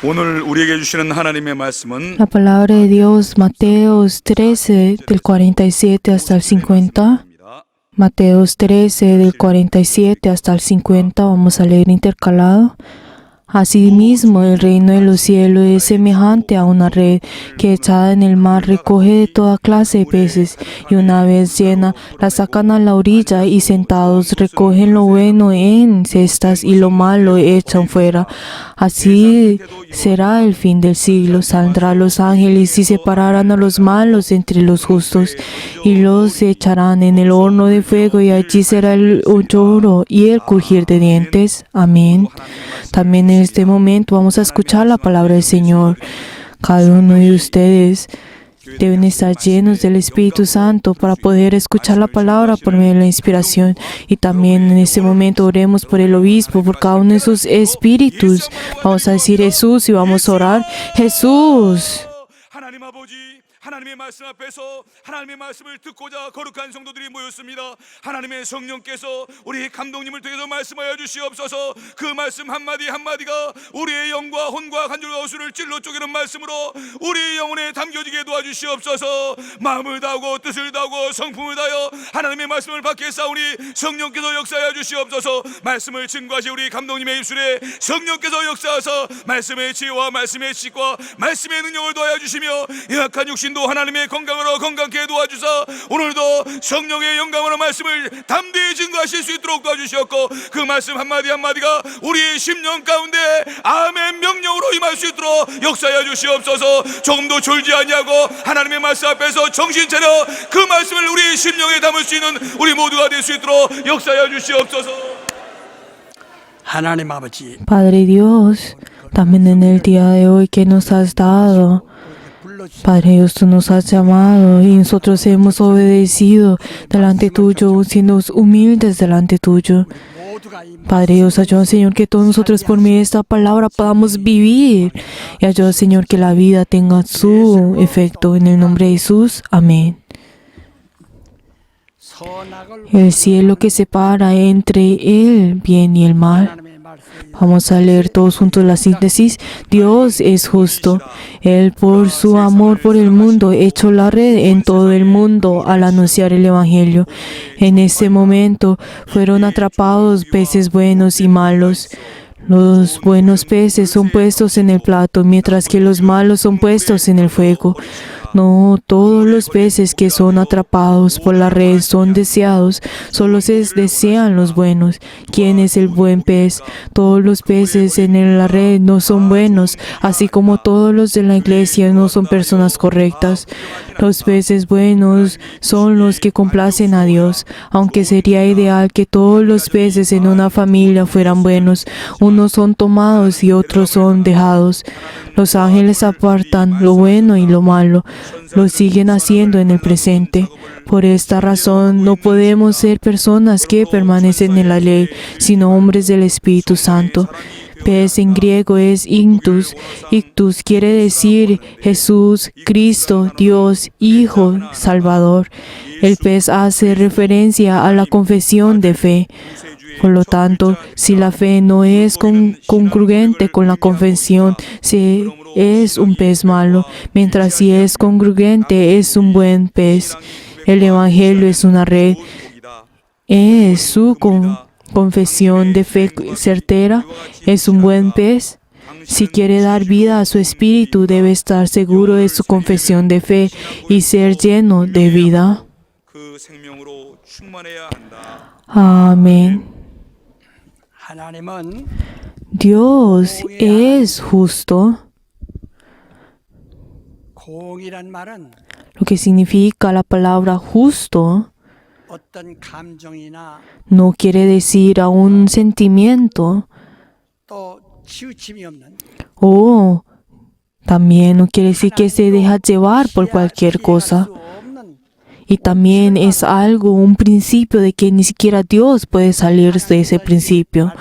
오늘 우리에게 주시는 하나님의 말씀은 La palabra de Dios, Mateos 13, del 47 hasta el 50. Mateos 13, del 47 hasta el 50, vamos a leer intercalado. Asimismo, el reino de los cielos es semejante a una red que echada en el mar recoge de toda clase de peces, y una vez llena, la sacan a la orilla y sentados recogen lo bueno en cestas y lo malo echan fuera. Así será el fin del siglo. Saldrán los ángeles y separarán a los malos entre los justos y los echarán en el horno de fuego, y allí será el lloro y el crujir de dientes. Amén. También en este momento vamos a escuchar la palabra del Señor. Cada uno de ustedes deben estar llenos del Espíritu Santo para poder escuchar la palabra por medio de la inspiración. Y también en este momento oremos por el obispo, por cada uno de sus espíritus. Vamos a decir Jesús y vamos a orar. Jesús. 하나님의 말씀 앞에서 하나님의 말씀을 듣고자 거룩한 성도들이 모였습니다. 하나님의 성령께서 우리 감독님을 통해서 말씀하여 주시옵소서. 그 말씀 한마디 한마디가 우리의 영과 혼과 간절과 어수를 찔러 쪼개는 말씀으로 우리의 영혼에 담겨지게 도와주시옵소서. 마음을 다하고 뜻을 다하고 성품을 다하여 하나님의 말씀을 받겠사오니 성령께서 역사하여 주시옵소서. 말씀을 증거하시 우리 감독님의 입술에 성령께서 역사하사 말씀의 지혜와 말씀의 지식과 말씀의 능력을 도와여 주시며 연약한 육신도 하나님의 건강으로 건강케 도와주사 오늘도 성령의 영감으로 말씀을 담대히 증거하실 수 있도록 도와주시옵고 그 말씀 한마디 한마디가 우리의 심령 가운데 아멘 명령으로 임할 수 있도록 역사하여 주시옵소서. 조금도 졸지 아니하고 하나님의 말씀 앞에서 정신 차려 그 말씀을 우리의 심령에 담을 수 있는 우리 모두가 될 수 있도록 역사하여 주시옵소서. 하나님 아버지, Padre Dios, también en el día de hoy que nos has dado, Padre Dios, tú nos has llamado y nosotros hemos obedecido delante tuyo, siendo humildes delante tuyo. Padre Dios, ayuda, Señor, que todos nosotros por medio de esta palabra podamos vivir. Y ayuda, Señor, que la vida tenga su efecto. En el nombre de Jesús. Amén. El cielo que separa entre el bien y el mal. Vamos a leer todos juntos la síntesis. Dios es justo. Él, por su amor por el mundo, echó la red en todo el mundo al anunciar el Evangelio. En ese momento fueron atrapados peces buenos y malos. Los buenos peces son puestos en el plato, mientras que los malos son puestos en el fuego. No todos los peces que son atrapados por la red son deseados, solo se desean los buenos. ¿Quién es el buen pez? Todos los peces en la red no son buenos, así como todos los de la iglesia no son personas correctas. Los peces buenos son los que complacen a Dios, aunque sería ideal que todos los peces en una familia fueran buenos. Unos son tomados y otros son dejados. Los ángeles apartan lo bueno y lo malo. Lo siguen haciendo en el presente. Por esta razón, no podemos ser personas que permanecen en la ley, sino hombres del Espíritu Santo. Pez en griego es ictus. Ictus quiere decir Jesús, Cristo, Dios, Hijo, Salvador. El pez hace referencia a la confesión de fe. Por lo tanto, si la fe no es congruente con la confesión, es un pez malo, mientras si es congruente es un buen pez. El Evangelio es una red. ¿Es su confesión de fe certera? ¿Es un buen pez? Si quiere dar vida a su espíritu, debe estar seguro de su confesión de fe y ser lleno de vida. Amén. Dios es justo. Lo que significa la palabra justo no quiere decir a un sentimiento, o también no quiere decir que se deja llevar por cualquier cosa. Y también es algo, un principio de que ni siquiera Dios puede salir de ese principio.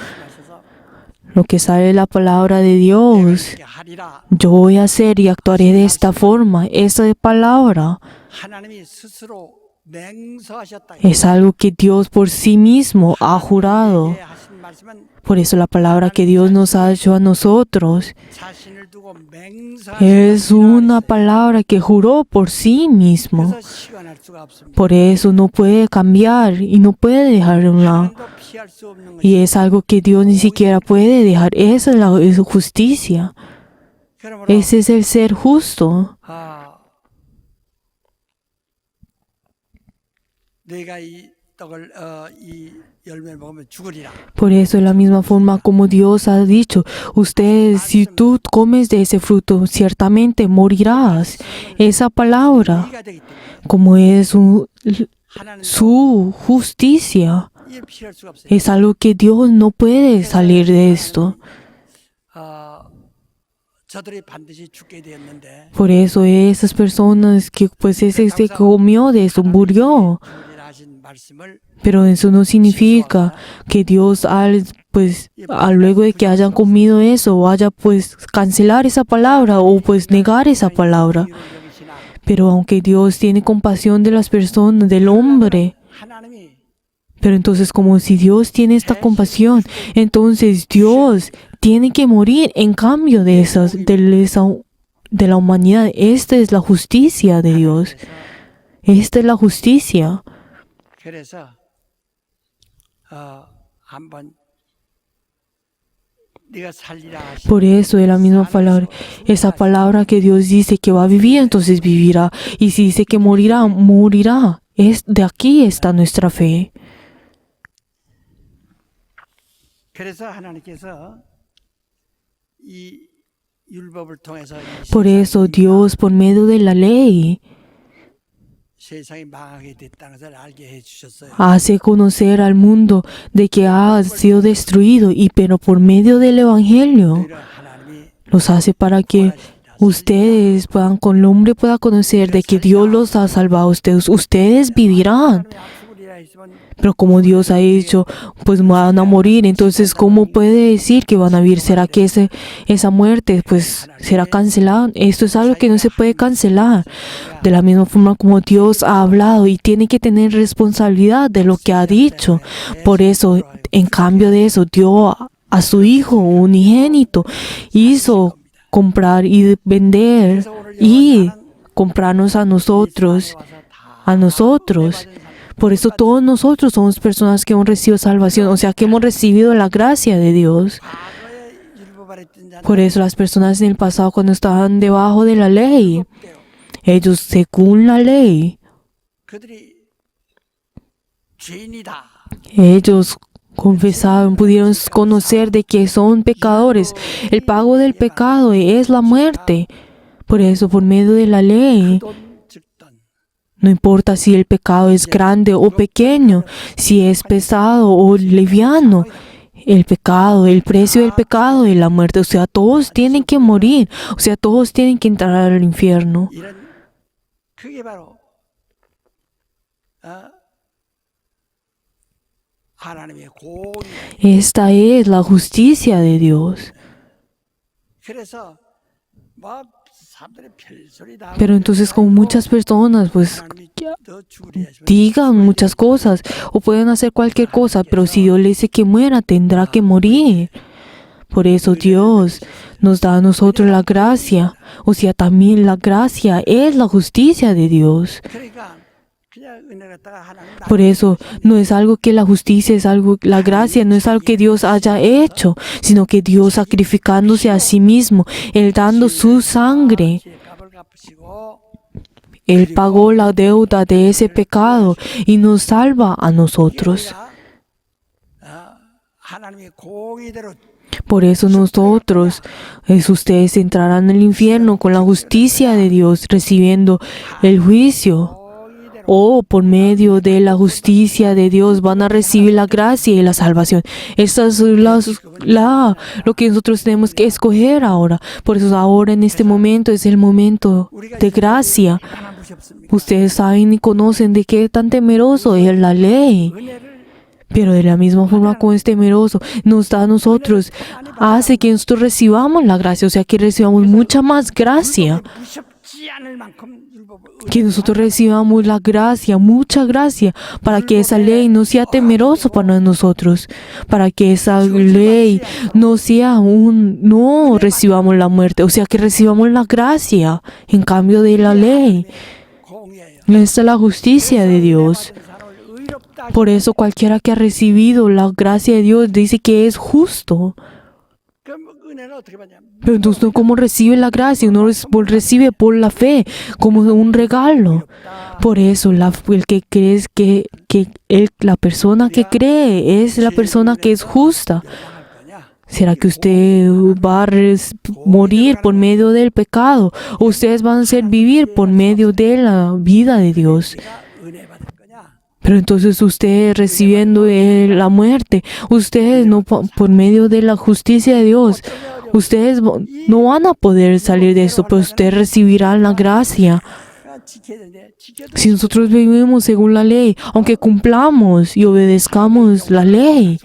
Lo que sale de la palabra de Dios, yo voy a hacer y actuaré de esta forma. Esa palabra es algo que Dios por sí mismo ha jurado. Por eso la palabra que Dios nos ha hecho a nosotros es una palabra que juró por sí mismo. Por eso no puede cambiar y no puede dejar de un lado. Y es algo que Dios ni siquiera puede dejar. Esa es la justicia. Ese es el ser justo. Por eso, de la misma forma como Dios ha dicho, ustedes, si tú comes de ese fruto, ciertamente morirás. Esa palabra, como es su justicia, es algo que Dios no puede salir de esto. Por eso esas personas que pues ese que comió de eso murió. Pero eso no significa que Dios luego de que hayan comido eso vaya pues cancelar esa palabra o pues negar esa palabra. Pero aunque Dios tiene compasión de las personas, del hombre, pero entonces como si Dios tiene esta compasión, entonces Dios tiene que morir en cambio de la humanidad. Esta es la justicia de Dios. Esta es la justicia. Por eso de la misma palabra, esa palabra que Dios dice que va a vivir, entonces vivirá. Y si dice que morirá, morirá. De aquí está nuestra fe. Por eso Dios, por medio de la ley, hace conocer al mundo de que ha sido destruido, pero por medio del Evangelio los hace para que ustedes con el hombre pueda conocer de que Dios los ha salvado a ustedes. Ustedes vivirán. Pero como Dios ha dicho, pues van a morir, entonces ¿cómo puede decir que van a vivir? ¿Será que esa muerte pues será cancelada? Esto es algo que no se puede cancelar. De la misma forma como Dios ha hablado y tiene que tener responsabilidad de lo que ha dicho. Por eso, en cambio de eso, dio a su Hijo unigénito, hizo comprar y vender y comprarnos a nosotros. Por eso todos nosotros somos personas que hemos recibido salvación, o sea que hemos recibido la gracia de Dios. Por eso las personas en el pasado cuando estaban debajo de la ley, ellos según la ley, ellos confesaron, pudieron conocer de que son pecadores. El pago del pecado es la muerte. Por eso por medio de la ley, no importa si el pecado es grande o pequeño, si es pesado o liviano, el precio del pecado es la muerte. O sea, todos tienen que morir. O sea, todos tienen que entrar al infierno. Esta es la justicia de Dios. Pero entonces como muchas personas pues digan muchas cosas o pueden hacer cualquier cosa, pero si Dios le dice que muera, tendrá que morir. Por eso Dios nos da a nosotros la gracia. O sea, también la gracia es la justicia de Dios. Por eso no es algo que la justicia es algo, la gracia no es algo que Dios haya hecho, sino que Dios sacrificándose a sí mismo, Él dando su sangre. Él pagó la deuda de ese pecado y nos salva a nosotros. Por eso nosotros, ustedes entrarán en el infierno con la justicia de Dios, recibiendo el juicio. O por medio de la justicia de Dios van a recibir la gracia y la salvación. Esta es lo que nosotros tenemos que escoger ahora. Por eso ahora en este momento es el momento de gracia. Ustedes saben y conocen de qué tan temeroso es la ley. Pero de la misma forma como es temeroso, nos da a nosotros, hace que nosotros recibamos la gracia, o sea que recibamos mucha más gracia. Que nosotros recibamos la gracia, mucha gracia, para que esa ley no sea temerosa para nosotros, para que esa ley no sea no recibamos la muerte, o sea, que recibamos la gracia en cambio de la ley. Esta es la justicia de Dios. Por eso cualquiera que ha recibido la gracia de Dios dice que es justo. Pero entonces, ¿cómo recibe la gracia? Uno recibe por la fe, como un regalo. Por eso, el que cree es la persona que cree es la persona que es justa. ¿Será que usted va a morir por medio del pecado? ¿O ustedes van a ser vivir por medio de la vida de Dios? Pero entonces ustedes recibiendo la muerte, ustedes no por medio de la justicia de Dios, ustedes no van a poder salir de esto, pero ustedes recibirán la gracia. Si nosotros vivimos según la ley, aunque cumplamos y obedezcamos la ley,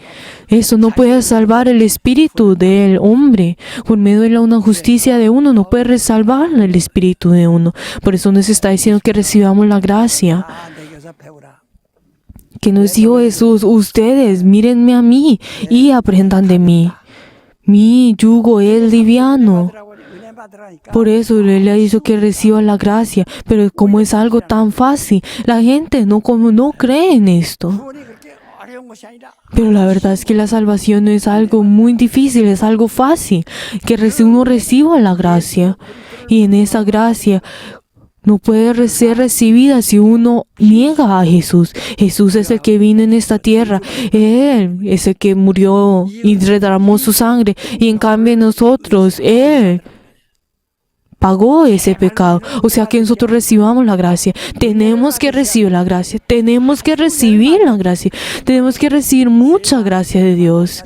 eso no puede salvar el espíritu del hombre. Por medio de una justicia de uno, no puede salvar el espíritu de uno. Por eso nos está diciendo que recibamos la gracia. Que nos dijo Jesús, ustedes mírenme a mí y aprendan de mí. Mi yugo es liviano. Por eso Él le ha dicho que reciba la gracia. Pero como es algo tan fácil, la gente no cree en esto. Pero la verdad es que la salvación no es algo muy difícil, es algo fácil. Que uno reciba la gracia. Y en esa gracia no puede ser recibida si uno niega a Jesús. Jesús es el que vino en esta tierra. Él es el que murió y derramó su sangre. Y en cambio nosotros, Él pagó ese pecado. O sea que nosotros recibamos la gracia. Tenemos que recibir la gracia. Tenemos que recibir la gracia. Tenemos que recibir mucha gracia de Dios.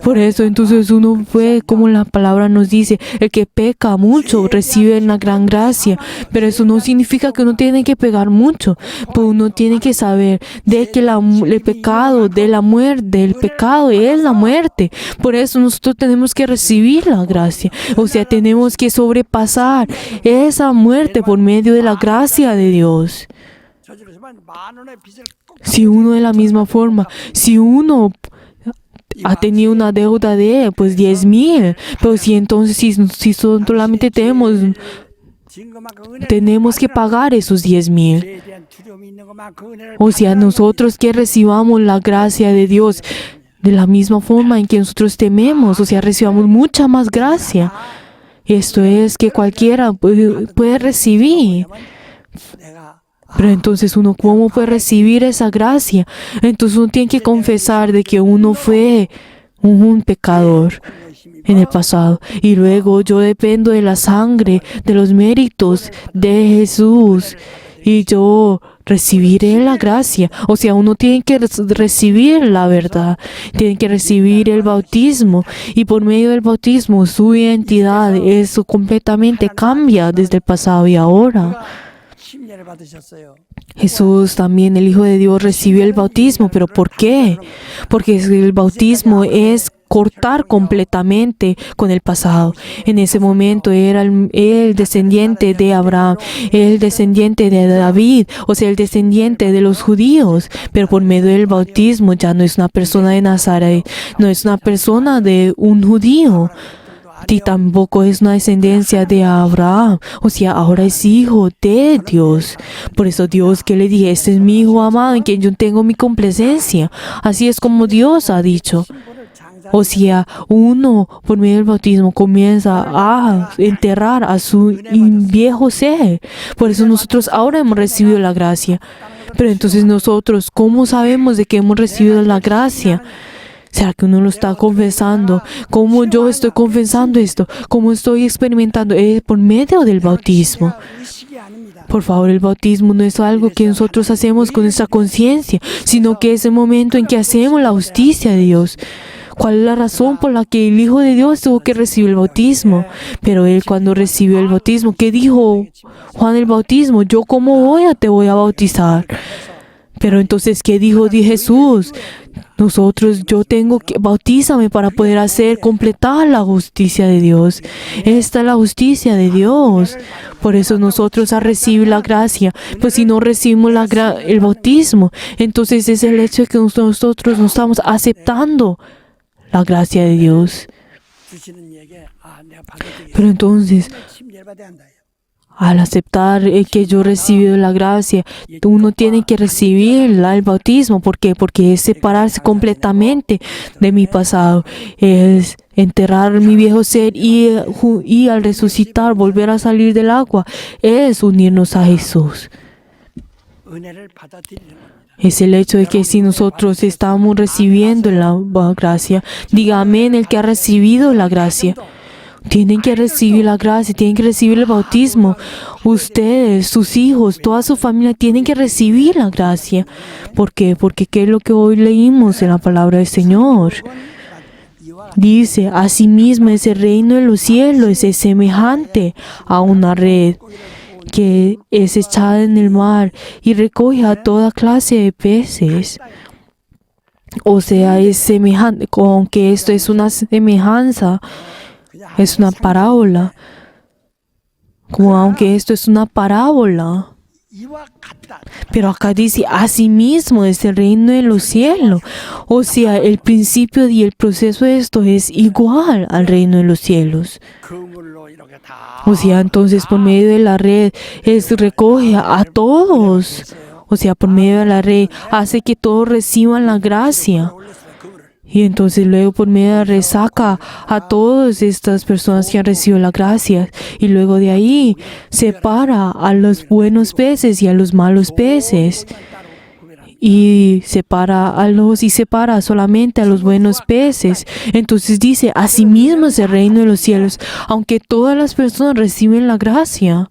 Por eso entonces uno fue, como la palabra nos dice, el que peca mucho recibe una gran gracia. Pero eso no significa que uno tiene que pecar mucho. Pero uno tiene que saber de que el pecado de la muerte, el pecado es la muerte. Por eso nosotros tenemos que recibir la gracia. O sea, tenemos que sobrepasar esa muerte por medio de la gracia de Dios. Si uno de la misma forma, si uno ha tenido una deuda de 10,000, pero si entonces si solamente tenemos que pagar esos 10,000. O sea, nosotros que recibamos la gracia de Dios de la misma forma en que nosotros tememos, o sea, recibamos mucha más gracia. Esto es que cualquiera puede recibir. Pero entonces uno, ¿cómo puede recibir esa gracia? Entonces uno tiene que confesar de que uno fue un pecador en el pasado. Y luego yo dependo de la sangre, de los méritos de Jesús. Y yo recibiré la gracia. O sea, uno tiene que recibir la verdad. Tiene que recibir el bautismo. Y por medio del bautismo, su identidad, eso completamente cambia desde el pasado y ahora. Jesús también, el Hijo de Dios, recibió el bautismo. ¿Pero por qué? Porque el bautismo es cortar completamente con el pasado. En ese momento era el descendiente de Abraham, el descendiente de David, o sea, el descendiente de los judíos. Pero por medio del bautismo ya no es una persona de Nazaret, no es una persona de un judío. Y tampoco es una descendencia de Abraham. O sea, ahora es hijo de Dios. Por eso Dios que le dije, este es mi hijo amado en quien yo tengo mi complacencia. Así es como Dios ha dicho. O sea, uno por medio del bautismo comienza a enterrar a su viejo ser. Por eso nosotros ahora hemos recibido la gracia. Pero entonces nosotros, ¿cómo sabemos de que hemos recibido la gracia? ¿Será que uno lo está confesando? ¿Cómo yo estoy confesando esto? ¿Cómo estoy experimentando? Es por medio del bautismo. Por favor, el bautismo no es algo que nosotros hacemos con nuestra conciencia, sino que es el momento en que hacemos la justicia de Dios. ¿Cuál es la razón por la que el Hijo de Dios tuvo que recibir el bautismo? Pero Él cuando recibió el bautismo, ¿qué dijo Juan el Bautismo? Yo como te voy a bautizar. Pero entonces, ¿qué dijo Jesús? Yo tengo que bautízame para poder completar la justicia de Dios. Esta es la justicia de Dios. Por eso nosotros a recibir la gracia. Pues si no recibimos el bautismo, entonces es el hecho de que nosotros no estamos aceptando la gracia de Dios. Pero entonces, al aceptar que yo he recibido la gracia, uno tiene que recibir el bautismo. ¿Por qué? Porque es separarse completamente de mi pasado. Es enterrar mi viejo ser y al resucitar, volver a salir del agua. Es unirnos a Jesús. Es el hecho de que si nosotros estamos recibiendo la gracia, diga amén el que ha recibido la gracia. Tienen que recibir la gracia, tienen que recibir el bautismo. Ustedes, sus hijos, toda su familia tienen que recibir la gracia. ¿Por qué? Porque ¿qué es lo que hoy leímos en la palabra del Señor? Dice, asimismo ese reino de los cielos es semejante a una red que es echada en el mar y recoge a toda clase de peces. O sea, es semejante, aunque esto es una semejanza, es una parábola. Aunque esto es una parábola. Pero acá dice, asimismo es el reino de los cielos. O sea, el principio y el proceso de esto es igual al reino de los cielos. O sea, entonces por medio de la red recoge a todos. O sea, por medio de la red hace que todos reciban la gracia. Y entonces luego por medio de la red saca a todas estas personas que han recibido la gracia. Y luego de ahí separa a los buenos peces y a los malos peces. Y separa solamente a los buenos peces. Entonces dice, asimismo es el reino de los cielos, aunque todas las personas reciben la gracia.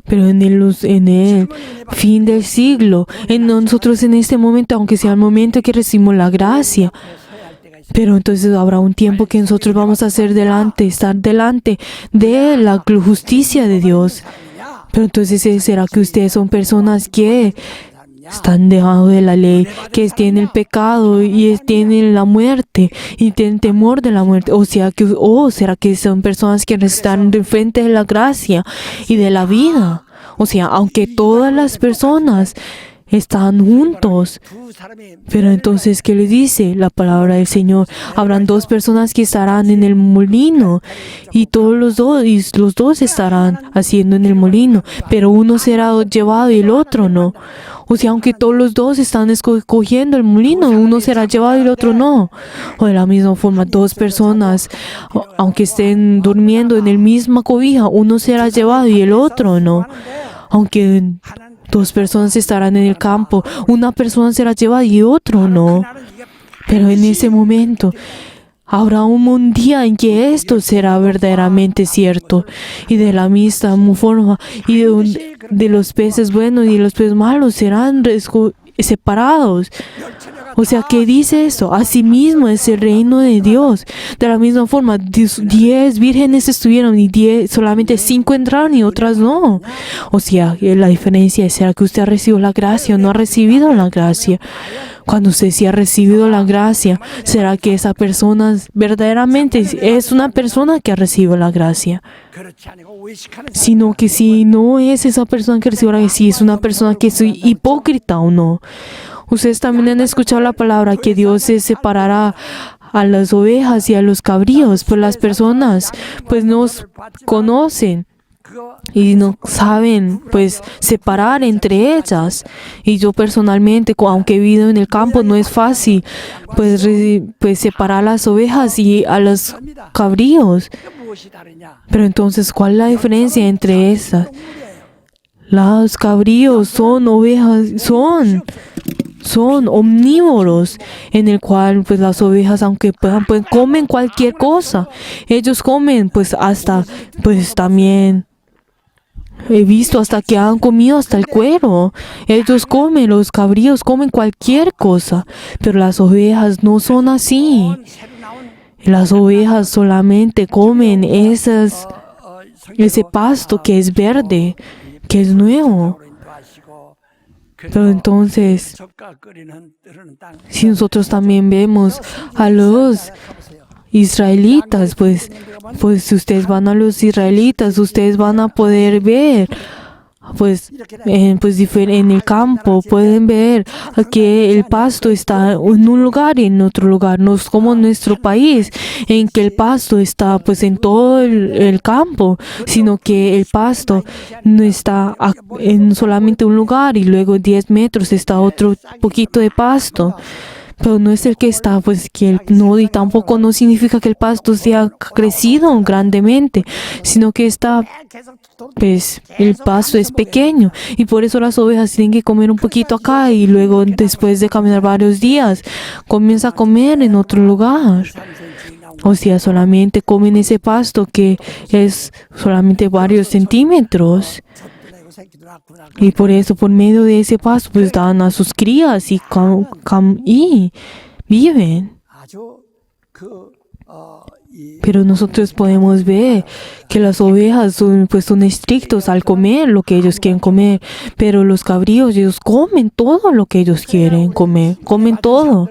Pero en el fin del siglo, en nosotros en este momento, aunque sea el momento que recibimos la gracia, pero entonces habrá un tiempo que nosotros vamos a estar delante de la justicia de Dios. Pero entonces, ¿será que ustedes son personas que están debajo de la ley, que tienen el pecado y tienen la muerte y tienen temor de la muerte? ¿Será que son personas que están de frente de la gracia y de la vida? O sea, aunque todas las personas están juntos. Pero entonces, ¿qué le dice la palabra del Señor? Habrán dos personas que estarán en el molino y los dos estarán haciendo en el molino, pero uno será llevado y el otro no. O sea, aunque todos los dos están escogiendo el molino, uno será llevado y el otro no. O de la misma forma, dos personas, aunque estén durmiendo en la misma cobija, uno será llevado y el otro no. Aunque dos personas estarán en el campo, una persona será llevada y otro no. Pero en ese momento habrá un día en que esto será verdaderamente cierto. Y de la misma forma, y de los peces buenos y de los peces malos serán separados. O sea, ¿qué dice eso? Asimismo es el reino de Dios. De la misma forma, 10 vírgenes estuvieron y solamente 5 entraron y otras no. O sea, la diferencia es, ¿será que usted ha recibido la gracia o no ha recibido la gracia? Cuando usted sí ha recibido la gracia, ¿será que esa persona verdaderamente es una persona que ha recibido la gracia? Sino que si no es esa persona que recibió la gracia, si es una persona que es hipócrita o no. Ustedes también han escuchado la palabra que Dios se separará a las ovejas y a los cabríos, pues las personas pues nos conocen y no saben pues separar entre ellas. Y yo personalmente, aunque he vivido en el campo, no es fácil pues separar las ovejas y a los cabríos. Pero entonces, ¿cuál es la diferencia entre esas? Los cabríos son ovejas, son omnívoros, en el cual pues las ovejas, aunque puedan, pues comen cualquier cosa. Ellos comen pues hasta, pues también he visto hasta que han comido hasta el cuero. Ellos comen, los cabríos comen cualquier cosa, pero las ovejas no son así. Las ovejas solamente comen ese pasto que es verde, que es nuevo. Pero entonces, si nosotros también vemos a los israelitas, pues si ustedes van a los israelitas, ustedes van a poder ver, en el campo pueden ver que el pasto está en un lugar y en otro lugar. No es como en nuestro país, en que el pasto está pues en todo el campo, sino que el pasto no está en solamente un lugar y luego 10 metros está otro poquito de pasto. Pero no es el que está, pues que y tampoco no significa que el pasto sea crecido grandemente, sino que está, pues el pasto es pequeño y por eso las ovejas tienen que comer un poquito acá y luego después de caminar varios días comienza a comer en otro lugar. O sea, solamente comen ese pasto que es solamente varios centímetros. Y por eso, por medio de ese pasto, pues dan a sus crías y viven. Pero nosotros podemos ver que las ovejas son estrictos al comer lo que ellos quieren comer. Pero los cabríos, ellos comen todo lo que ellos quieren comer. Comen todo.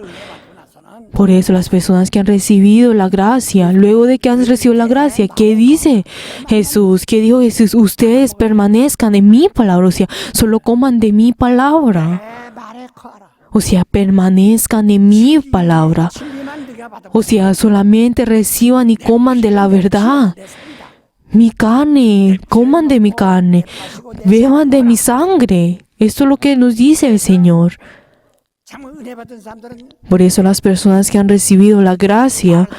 Por eso las personas que han recibido la gracia, luego de que han recibido la gracia, ¿qué dice Jesús? ¿Qué dijo Jesús? Ustedes permanezcan en mi palabra, o sea, solo coman de mi palabra. O sea, permanezcan en mi palabra. O sea, solamente reciban y coman de la verdad. Mi carne, coman de mi carne, beban de mi sangre. Esto es lo que nos dice el Señor. Por eso las personas que han recibido la gracia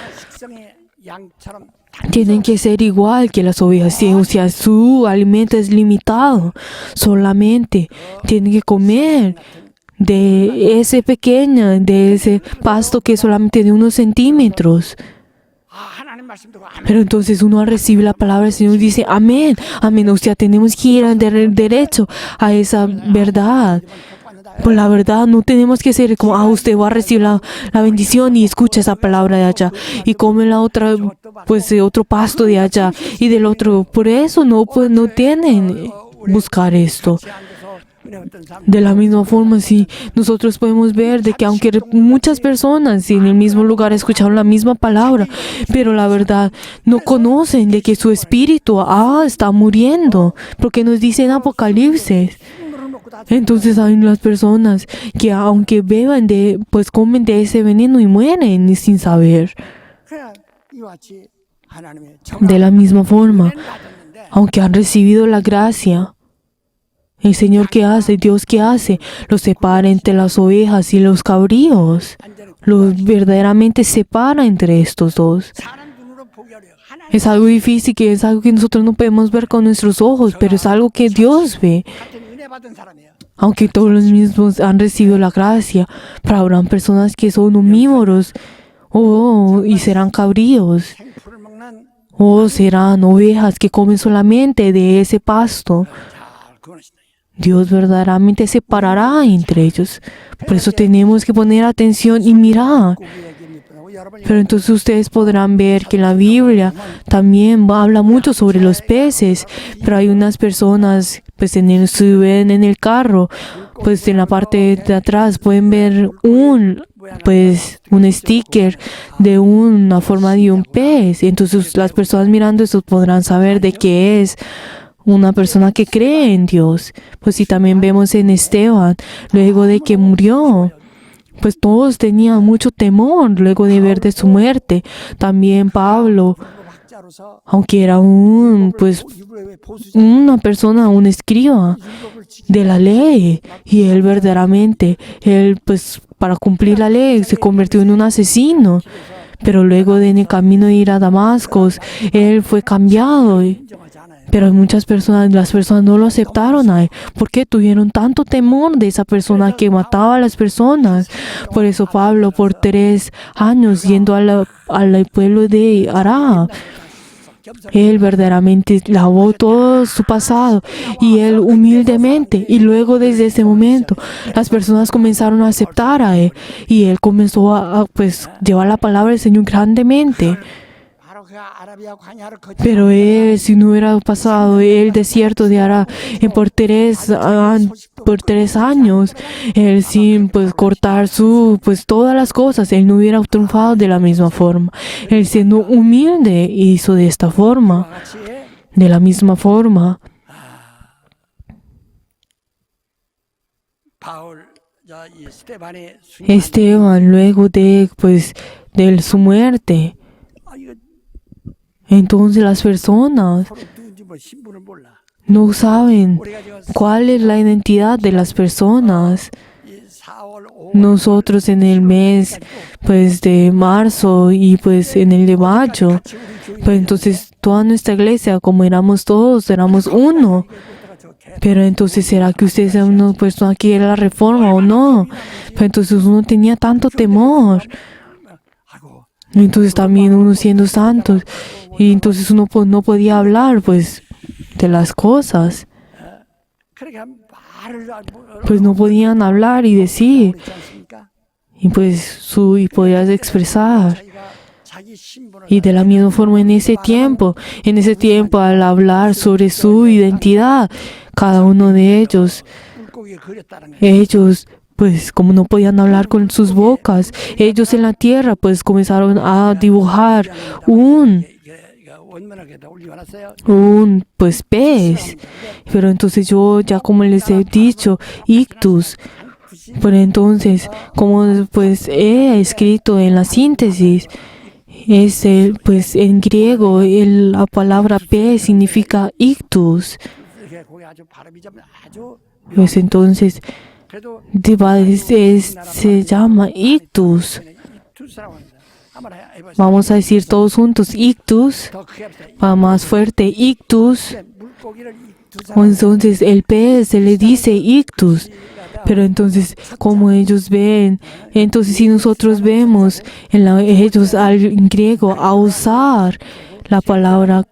tienen que ser igual que las ovejas. O sea, su alimento es limitado. Solamente tienen que comer de ese pasto que solamente de unos centímetros. Pero entonces uno al recibir la palabra del Señor dice, amén, amén. O sea, tenemos que ir derecho a esa verdad. Por la verdad, no tenemos que ser como, usted va a recibir la bendición y escucha esa palabra de allá y come la otra, pues otro pasto de allá y del otro. Por eso no tienen buscar esto. De la misma forma, sí, nosotros podemos ver de que aunque muchas personas en el mismo lugar escucharon la misma palabra, pero la verdad no conocen de que su espíritu está muriendo, porque nos dice en Apocalipsis. Entonces hay las personas que aunque beban pues comen de ese veneno y mueren sin saber. De la misma forma, aunque han recibido la gracia, el Señor ¿qué hace? Dios ¿qué hace? Los separa entre las ovejas y los cabríos. Los verdaderamente separa entre estos dos. Es algo difícil, que es algo que nosotros no podemos ver con nuestros ojos, pero es algo que Dios ve. Aunque todos los mismos han recibido la gracia, pero habrán personas que son omnívoros, y serán cabríos, o serán ovejas que comen solamente de ese pasto. Dios verdaderamente separará entre ellos. Por eso tenemos que poner atención y mirar. Pero entonces ustedes podrán ver que en la Biblia también habla mucho sobre los peces, pero hay unas personas pues suben en el carro, pues en la parte de atrás pueden ver un sticker de una forma de un pez. Entonces las personas mirando eso podrán saber de qué es una persona que cree en Dios. Pues sí, también vemos en Esteban, luego de que murió, pues todos tenían mucho temor luego de ver de su muerte. También Pablo, aunque era una persona, un escriba de la ley, y él verdaderamente, para cumplir la ley, se convirtió en un asesino. Pero luego en el camino de ir a Damasco, él fue cambiado. Pero las personas no lo aceptaron a él, porque tuvieron tanto temor de esa persona que mataba a las personas. Por eso Pablo, por 3 años yendo al pueblo de Arab, él verdaderamente lavó todo su pasado y él humildemente. Y luego desde ese momento las personas comenzaron a aceptar a él y él comenzó a llevar la palabra del Señor grandemente. Pero él, si no hubiera pasado el desierto de Ará por 3 años, él sin pues cortar pues todas las cosas, él no hubiera triunfado de la misma forma. Él siendo humilde hizo de esta forma. De la misma forma, Esteban, luego de su muerte, entonces las personas no saben cuál es la identidad de las personas. Nosotros en el mes de marzo y en el de mayo, entonces toda nuestra iglesia, como éramos todos, éramos uno. Pero entonces, ¿será que usted es una persona que quiere la reforma o no? Pero entonces uno tenía tanto temor. Entonces también uno siendo santos. Y entonces uno no podía hablar de las cosas. No podían hablar y decir. Y podías expresar. Y de la misma forma en ese tiempo al hablar sobre su identidad, cada uno de ellos, como no podían hablar con sus bocas, ellos en la tierra comenzaron a dibujar un pez. Pero entonces yo ya como les he dicho, ictus. Pero entonces, como he escrito en la síntesis, en griego la palabra pez significa ictus. Entonces se llama ictus. Vamos a decir todos juntos ictus, para más fuerte, ictus. Entonces el pez se le dice ictus. Pero entonces, como ellos ven, entonces si nosotros vemos ellos en griego a usar la palabra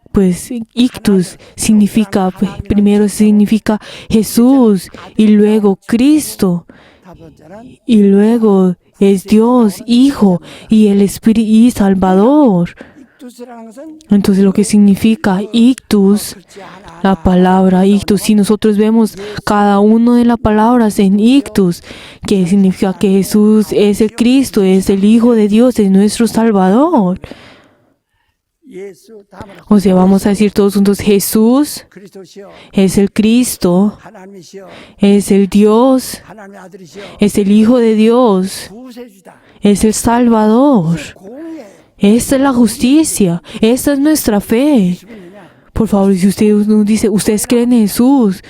ictus, significa, primero significa Jesús y luego Cristo y luego es Dios, Hijo y el Espíritu y Salvador. Entonces lo que significa ictus, la palabra ictus, si nosotros vemos cada una de las palabras en ictus, que significa que Jesús es el Cristo, es el Hijo de Dios, es nuestro Salvador. O sea, vamos a decir todos juntos, Jesús es el Cristo, es el Dios, es el Hijo de Dios, es el Salvador. Esta es la justicia, esta es nuestra fe. Por favor, si usted nos dice, ustedes creen en Jesús,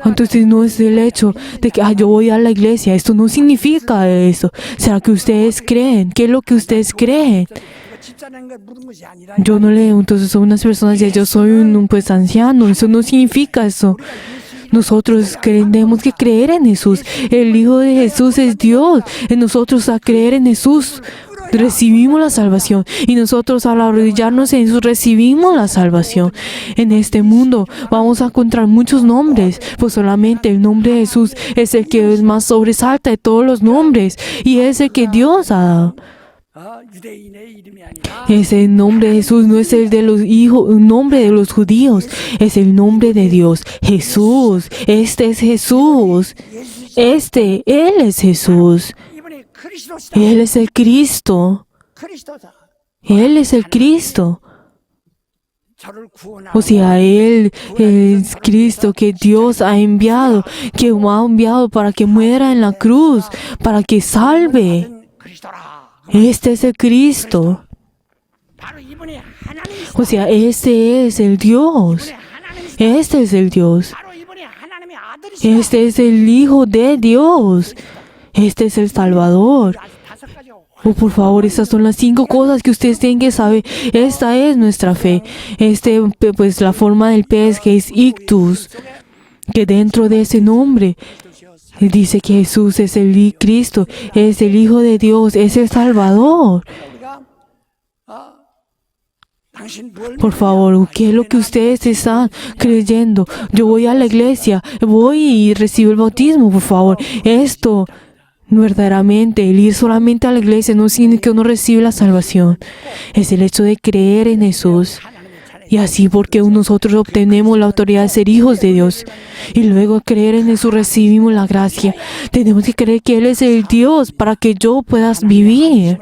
entonces no es el hecho de que yo voy a la iglesia. Esto no significa eso. ¿Será que ustedes creen? ¿Qué es lo que ustedes creen? Yo no leo, entonces son unas personas y yo soy un anciano. Eso no significa eso. Nosotros tenemos que creer en Jesús. El Hijo de Jesús es Dios. Y nosotros a creer en Jesús recibimos la salvación. Y nosotros al arrodillarnos en Jesús recibimos la salvación. En este mundo vamos a encontrar muchos nombres, pues solamente el nombre de Jesús es el que más sobresalta de todos los nombres. Y es el que Dios ha dado. Ese nombre de Jesús no es el de los hijos, el nombre de los judíos, es el nombre de Dios. Jesús, este es Jesús. Él es Jesús. Él es el Cristo. Él es el Cristo. O sea, Él es Cristo que Dios ha enviado, para que muera en la cruz, para que salve. Este es el Cristo. O sea, este es el Dios. Este es el Dios. Este es el Hijo de Dios. Este es el Salvador. Oh, por favor, estas son las 5 cosas que ustedes tienen que saber. Esta es nuestra fe. La forma del pez que es ictus, que dentro de ese nombre dice que Jesús es el Cristo, es el Hijo de Dios, es el Salvador. Por favor, ¿qué es lo que ustedes están creyendo? Yo voy a la iglesia, voy y recibo el bautismo, por favor. Esto Verdaderamente, el ir solamente a la iglesia no significa que uno recibe la salvación. Es el hecho de creer en Jesús. Y así porque nosotros obtenemos la autoridad de ser hijos de Dios. Y luego creer en Jesús recibimos la gracia. Tenemos que creer que Él es el Dios para que yo pueda vivir.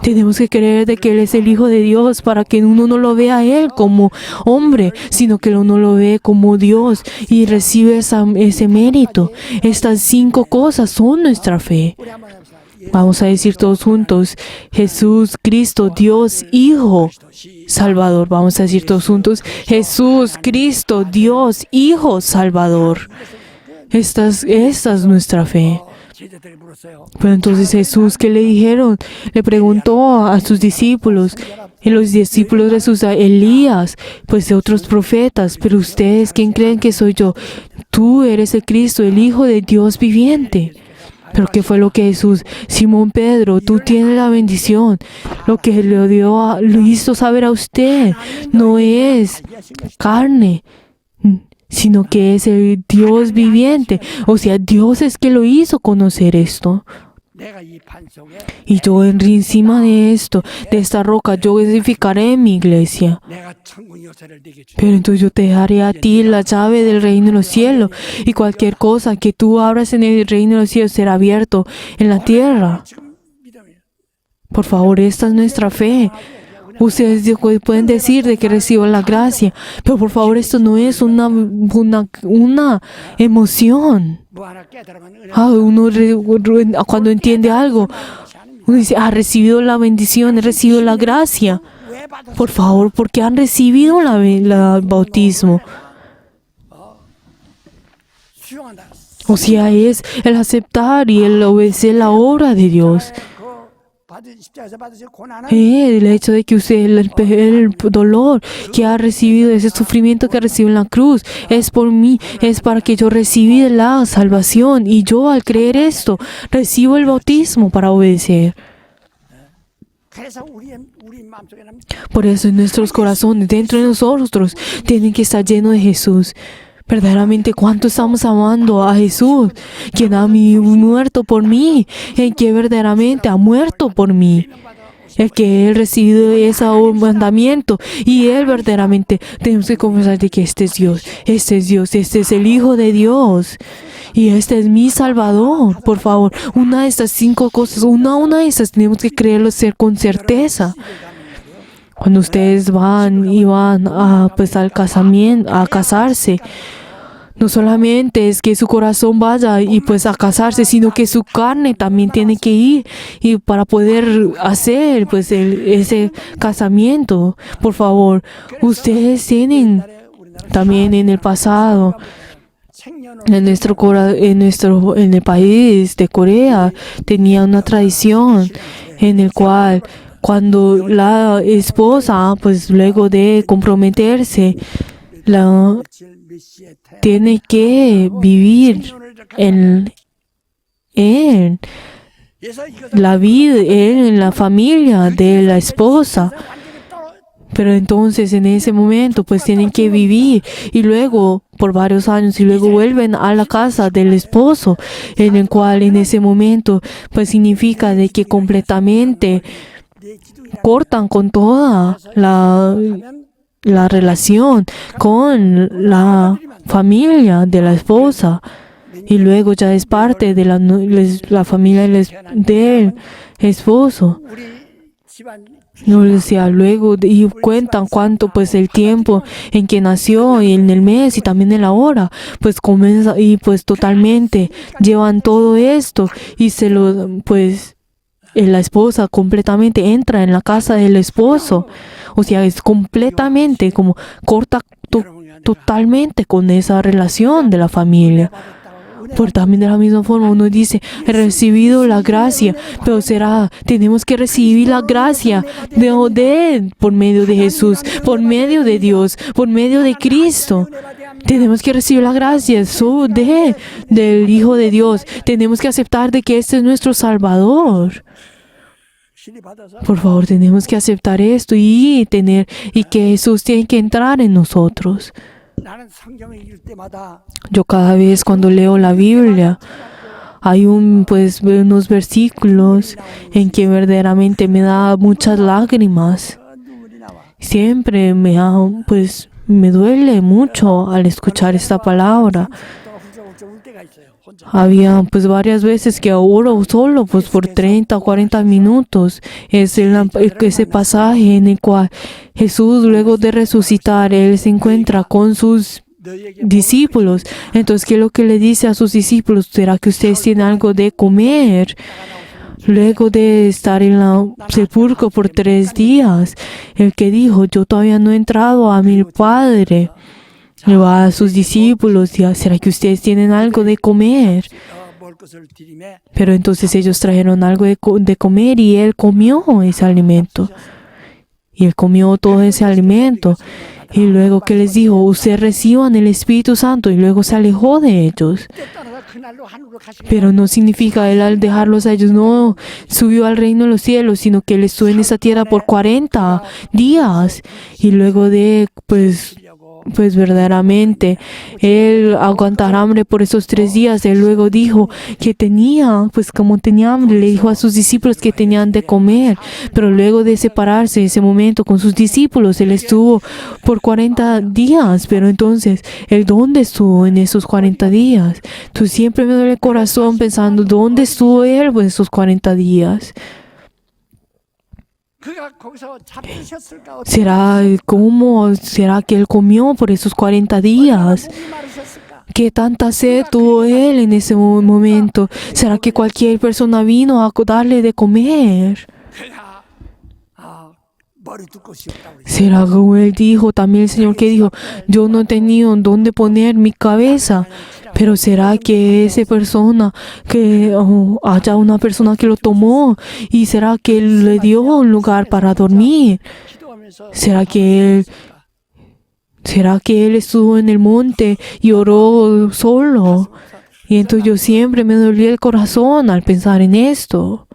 Tenemos que creer de que Él es el Hijo de Dios para que uno no lo vea a Él como hombre, sino que uno lo ve como Dios y recibe ese mérito. Estas 5 cosas son nuestra fe. Vamos a decir todos juntos: Jesús, Cristo, Dios, Hijo, Salvador. Vamos a decir todos juntos: Jesús, Cristo, Dios, Hijo, Salvador. Esta es nuestra fe. Pero entonces Jesús, ¿qué le dijeron? Le preguntó a sus discípulos, y los discípulos de sus Elías, pues de otros profetas: pero ustedes, ¿quién creen que soy yo? Tú eres el Cristo, el Hijo de Dios viviente. Pero ¿qué fue lo que Jesús? Simón Pedro, tú tienes la bendición. Lo que lo hizo saber a usted no es carne, sino que es el Dios viviente. O sea, Dios es que lo hizo conocer esto. Y yo encima de esto, de esta roca, yo edificaré mi iglesia. Pero entonces yo te daré a ti la llave del reino de los cielos. Y cualquier cosa que tú abras en el reino de los cielos será abierto en la tierra. Por favor, esta es nuestra fe. Ustedes pueden decir de que recibo la gracia, pero por favor, esto no es una emoción. Cuando entiende algo, uno dice: ha recibido la bendición, he recibido la gracia. Por favor, porque han recibido el bautismo. O sea, es el aceptar y el obedecer la obra de Dios. El hecho de que usted, el dolor que ha recibido, ese sufrimiento que ha recibido en la cruz, es por mí, es para que yo reciba la salvación. Y yo, al creer esto, recibo el bautismo para obedecer. Por eso en nuestros corazones, dentro de nosotros, tienen que estar llenos de Jesús. Verdaderamente, ¿cuánto estamos amando a Jesús, quien ha muerto por mí, el que verdaderamente ha muerto por mí, el que Él recibido ese mandamiento, y Él verdaderamente tenemos que confesar de que este es Dios, este es Dios, este es el Hijo de Dios, y este es mi Salvador. Por favor, una de estas 5 cosas, una de estas tenemos que creerlo ser con certeza. Cuando ustedes van al casamiento, a casarse, no solamente es que su corazón vaya y a casarse, sino que su carne también tiene que ir y para poder hacer ese casamiento. Por favor, ustedes tienen también en el pasado, en el país de Corea, tenía una tradición en el cual cuando la esposa, luego de comprometerse, tiene que vivir en la vida, en la familia de la esposa. Pero entonces en ese momento tienen que vivir y luego por varios años y luego vuelven a la casa del esposo, en el cual en ese momento significa de que completamente cortan con toda la relación con la familia de la esposa y luego ya es parte de la familia del esposo. No decía luego y cuentan cuánto el tiempo en que nació y en el mes y también en la hora comienza y totalmente llevan todo esto y se lo la esposa completamente entra en la casa del esposo. O sea, es completamente como corta totalmente con esa relación de la familia. Pero también de la misma forma uno dice: he recibido la gracia, pero tenemos que recibir la gracia por medio de Jesús, por medio de Dios, por medio de Cristo. Tenemos que recibir la gracia del Hijo de Dios. Tenemos que aceptar de que este es nuestro Salvador. Por favor, tenemos que aceptar esto y que Jesús tiene que entrar en nosotros. Yo cada vez cuando leo la Biblia, hay unos versículos en que verdaderamente me da muchas lágrimas. Siempre me duele mucho al escuchar esta palabra. Había varias veces que oro solo por 30 o 40 minutos. Es ese pasaje en el cual Jesús, luego de resucitar, Él se encuentra con sus discípulos. Entonces, ¿qué es lo que le dice a sus discípulos? ¿Será que ustedes tienen algo de comer? Luego de estar en la sepulcro por 3 días, el que dijo, yo todavía no he entrado a mi Padre. Le va a sus discípulos, ¿será que ustedes tienen algo de comer? Pero entonces ellos trajeron algo de comer y Él comió ese alimento. Y Él comió todo ese alimento. Y luego que les dijo, ustedes reciban el Espíritu Santo, y luego se alejó de ellos. Pero no significa Él al dejarlos a ellos, no subió al reino de los cielos, sino que Él estuvo en esta tierra por 40 días. Y luego de, verdaderamente, Él aguantar hambre por esos 3 días. Él luego dijo que como tenía hambre, le dijo a sus discípulos que tenían de comer. Pero luego de separarse ese momento con sus discípulos, Él estuvo por 40 días. Pero entonces, ¿Él dónde estuvo en esos 40 días? Entonces siempre me duele el corazón pensando, ¿dónde estuvo Él en esos 40 días? ¿Cómo será que Él comió por esos 40 días? ¿Qué tanta sed tuvo Él en ese momento? ¿Será que cualquier persona vino a darle de comer? ¿Será como Él dijo, también el Señor que dijo, yo no he tenido dónde poner mi cabeza? Pero ¿será que haya una persona que lo tomó? ¿Y será que Él le dio un lugar para dormir? ¿Será que Él estuvo en el monte y oró solo? Y entonces yo siempre me dolía el corazón al pensar en esto.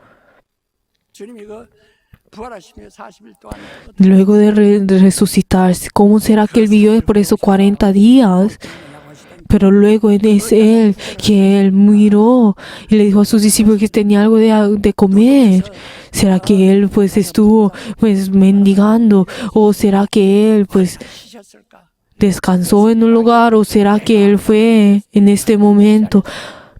Luego de resucitarse, ¿cómo será que Él vivió por esos 40 días? Pero luego es Él que Él miró y le dijo a sus discípulos que tenía algo de comer. ¿Será que Él estuvo mendigando? ¿O será que Él descansó en un lugar? ¿O será que Él fue en este momento?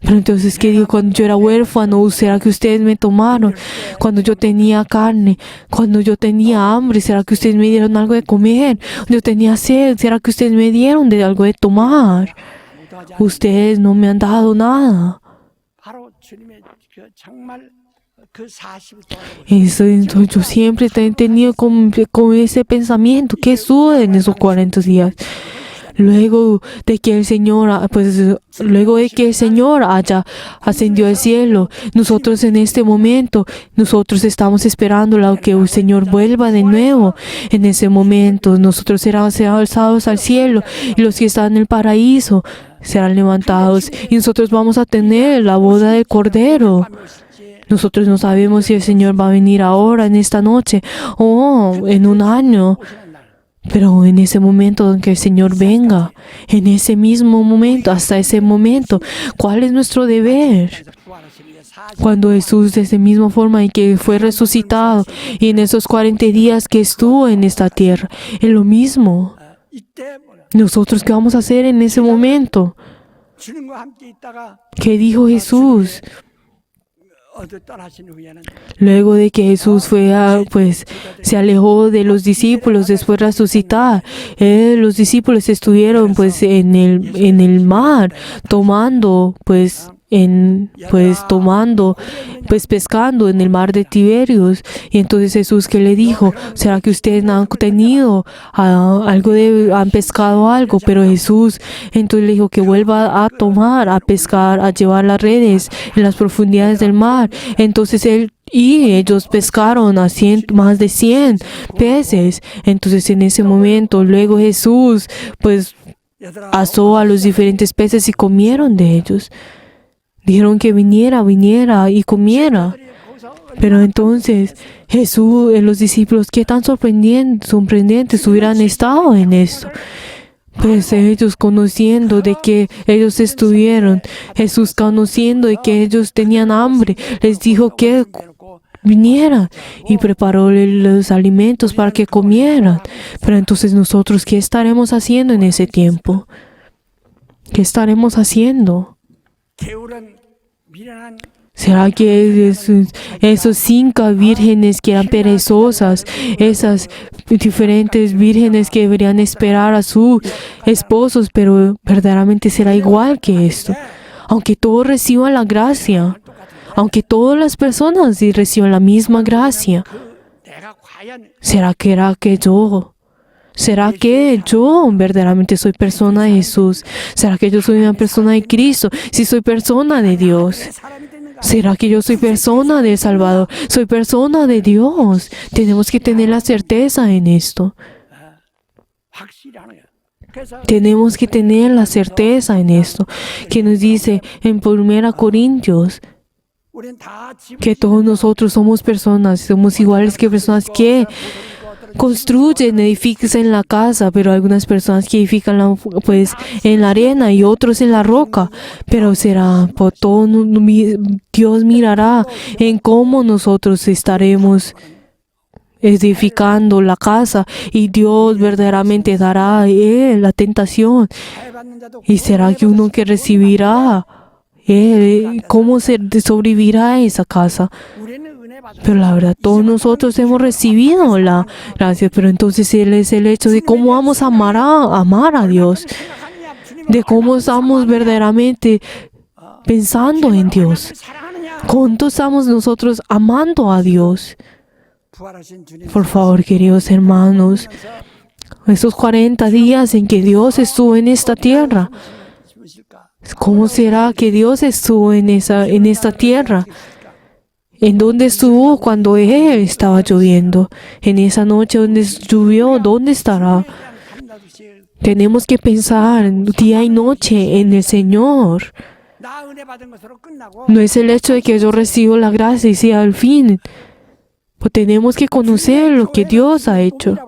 Pero entonces, ¿qué dijo? Cuando yo era huérfano, ¿será que ustedes me tomaron? Cuando yo tenía carne, cuando yo tenía hambre, ¿será que ustedes me dieron algo de comer? Cuando yo tenía sed, ¿será que ustedes me dieron algo de tomar? Ustedes no me han dado nada. Entonces yo siempre he tenido con ese pensamiento, ¿qué estuvo en esos 40 días? Luego de que el Señor haya ascendido al cielo, nosotros en este momento, nosotros estamos esperando que el Señor vuelva de nuevo. En ese momento, nosotros seremos alzados al cielo y los que están en el paraíso serán levantados y nosotros vamos a tener la boda del Cordero. Nosotros no sabemos si el Señor va a venir ahora, en esta noche, o en un año. Pero en ese momento en que el Señor venga, en ese mismo momento, hasta ese momento, ¿cuál es nuestro deber? Cuando Jesús, de esa misma forma en que fue resucitado, y en esos 40 días que estuvo en esta tierra, es lo mismo. ¿Nosotros qué vamos a hacer en ese momento? ¿Qué dijo Jesús? Luego de que Jesús se alejó de los discípulos después de resucitar, los discípulos estuvieron en el mar tomando pescando en el mar de Tiberios. Y entonces Jesús, ¿qué le dijo? ¿Será que ustedes no han tenido han pescado algo? Pero Jesús entonces le dijo que vuelva a pescar, a llevar las redes en las profundidades del mar. Entonces ellos pescaron más de 100 peces. Entonces en ese momento, luego Jesús asó a los diferentes peces y comieron de ellos. Dijeron que viniera y comiera. Pero entonces Jesús, los discípulos, qué tan sorprendentes hubieran estado en esto. Pues ellos conociendo de que ellos estuvieron, Jesús conociendo de que ellos tenían hambre, les dijo que vinieran y preparó los alimentos para que comieran. Pero entonces nosotros, ¿qué estaremos haciendo en ese tiempo? ¿Qué estaremos haciendo? ¿Será que esos 5 vírgenes que eran perezosas, esas diferentes vírgenes que deberían esperar a sus esposos, pero verdaderamente será igual que esto? Aunque todos reciban la gracia, aunque todas las personas reciban la misma gracia, ¿será que yo verdaderamente soy persona de Jesús? ¿Será que yo soy una persona de Cristo? Si soy persona de Dios. ¿Será que yo soy persona de Salvador? Soy persona de Dios. Tenemos que tener la certeza en esto. Tenemos que tener la certeza en esto. Que nos dice en 1 Corintios que todos nosotros somos personas, somos iguales que personas que construyen, edifican la casa, pero algunas personas que edifican pues en la arena y otros en la roca. Pero será por todo, Dios mirará en cómo nosotros estaremos edificando la casa y Dios verdaderamente dará a él la tentación. Y será que uno que recibirá, cómo sobrevivirá esa casa. Pero la verdad, todos nosotros hemos recibido la gracia, pero entonces es el hecho de cómo vamos a amar a Dios, de cómo estamos verdaderamente pensando en Dios. ¿Cuánto estamos nosotros amando a Dios? Por favor, queridos hermanos, esos 40 días en que Dios estuvo en esta tierra, ¿cómo será que Dios estuvo en esta tierra? ¿En dónde estuvo cuando Él estaba lloviendo? En esa noche donde llovió, ¿dónde estará? Tenemos que pensar día y noche en el Señor. No es el hecho de que yo recibo la gracia y sea al fin. Pues tenemos que conocer lo que Dios ha hecho.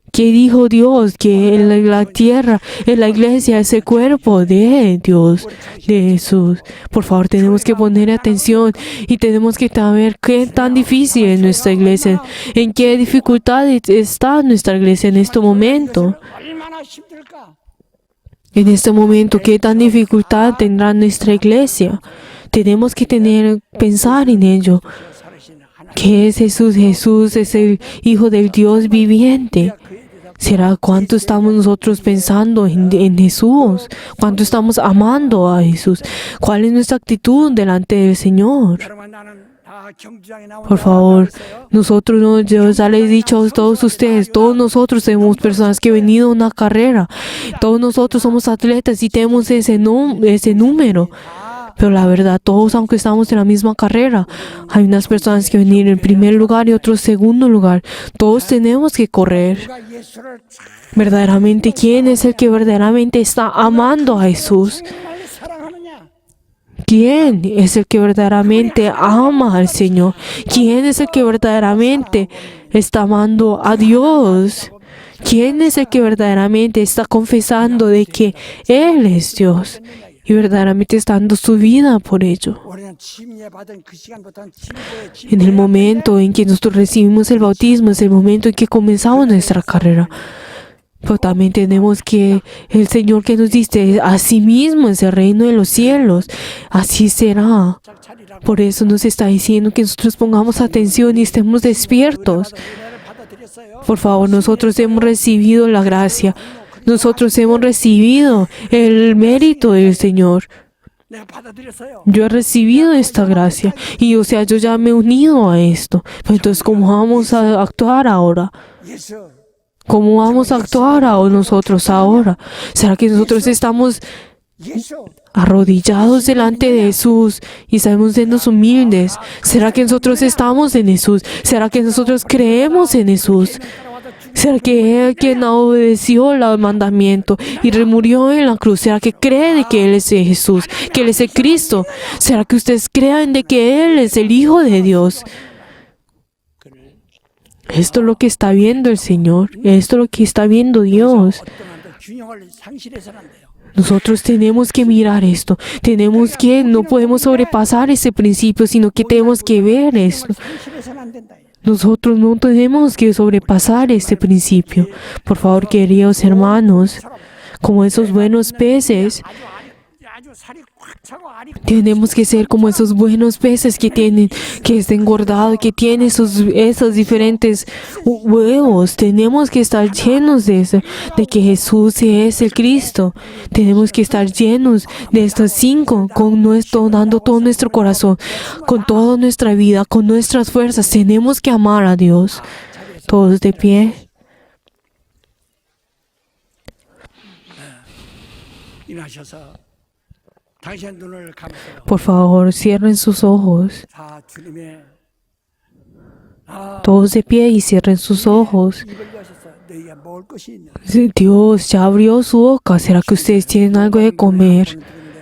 ¿Qué dijo Dios? Que en la tierra, en la iglesia, es el cuerpo de Dios, de Jesús. Por favor, tenemos que poner atención y tenemos que saber qué tan difícil es nuestra iglesia, en qué dificultad está nuestra iglesia en este momento. En este momento, ¿qué tan dificultad tendrá nuestra iglesia? Tenemos que pensar en ello. ¿Qué es Jesús? Jesús es el Hijo del Dios viviente. ¿Será cuánto estamos nosotros pensando en Jesús? ¿Cuánto estamos amando a Jesús? ¿Cuál es nuestra actitud delante del Señor? Por favor, nosotros, yo ya les he dicho a todos ustedes, todos nosotros somos personas que han venido a una carrera. Todos nosotros somos atletas y tenemos ese número. Pero la verdad, todos, aunque estamos en la misma carrera, hay unas personas que vienen en primer lugar y otros en segundo lugar. Todos tenemos que correr. Verdaderamente, ¿quién es el que verdaderamente está amando a Jesús? ¿Quién es el que verdaderamente ama al Señor? ¿Quién es el que verdaderamente está amando a Dios? ¿Quién es el que verdaderamente está confesando de que Él es Dios? Y verdaderamente está dando su vida por ello. En el momento en que nosotros recibimos el bautismo, es el momento en que comenzamos nuestra carrera. Pero también tenemos que, el Señor que nos dice, así mismo es el reino de los cielos, así será. Por eso nos está diciendo que nosotros pongamos atención y estemos despiertos. Por favor, nosotros hemos recibido la gracia. Nosotros hemos recibido el mérito del Señor. Yo he recibido esta gracia y yo ya me he unido a esto. Pero entonces, ¿cómo vamos a actuar ahora? ¿Cómo vamos a actuar nosotros ahora? ¿Será que nosotros estamos arrodillados delante de Jesús y estamos siendo humildes? ¿Será que nosotros estamos en Jesús? ¿Será que nosotros creemos en Jesús? ¿Será que Él quien obedeció el mandamiento y murió en la cruz? ¿Será que cree de que Él es Jesús, que Él es el Cristo? ¿Será que ustedes crean de que Él es el Hijo de Dios? Esto es lo que está viendo el Señor. Esto es lo que está viendo Dios. 균형을 상실해서는 안 돼요. Nosotros tenemos que mirar esto. No podemos sobrepasar ese principio, sino que tenemos que ver esto. 균형을 상실해서는 안 된다. Nosotros no tenemos que sobrepasar este principio. Por favor, queridos hermanos, como esos buenos peces, 아주 살이 꽉 차고 알이 tenemos que ser como esos buenos peces que está engordado, que tienen esos diferentes huevos. Tenemos que estar llenos de eso, de que Jesús es el Cristo. Tenemos que estar llenos de estas 5, dando todo nuestro corazón, con toda nuestra vida, con nuestras fuerzas. Tenemos que amar a Dios. Todos de pie. 일어나셔서 당신의 눈을 감으세요. Por favor, cierren sus ojos. 다 주님의 Todos de pie y cierren sus ojos. 입을 여셔서 너희가 먹을 것이 있는 Dios ya abrió su boca. ¿Será que ustedes tienen algo de comer?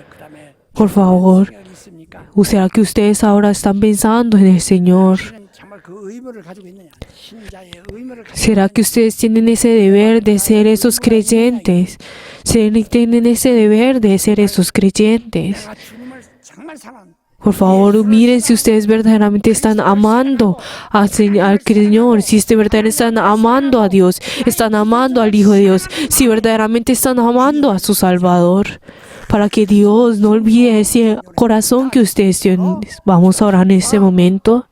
그다음에 Por favor. 생각이 있습니까? ¿O será que ustedes ahora están pensando en el Señor? 당신은 정말 그 의무를 가지고 있느냐? 신자의 의무를 가지고 ¿Será que ustedes tienen ese deber de ser esos creyentes? ¿Tienen ese deber de ser esos creyentes? 내가 주님을 정말 사랑한 Por favor, miren si ustedes verdaderamente están amando al Señor, si verdaderamente están amando a Dios, están amando al Hijo de Dios, si verdaderamente están amando a su Salvador, para que Dios no olvide ese corazón que ustedes tienen. Vamos a orar en este momento.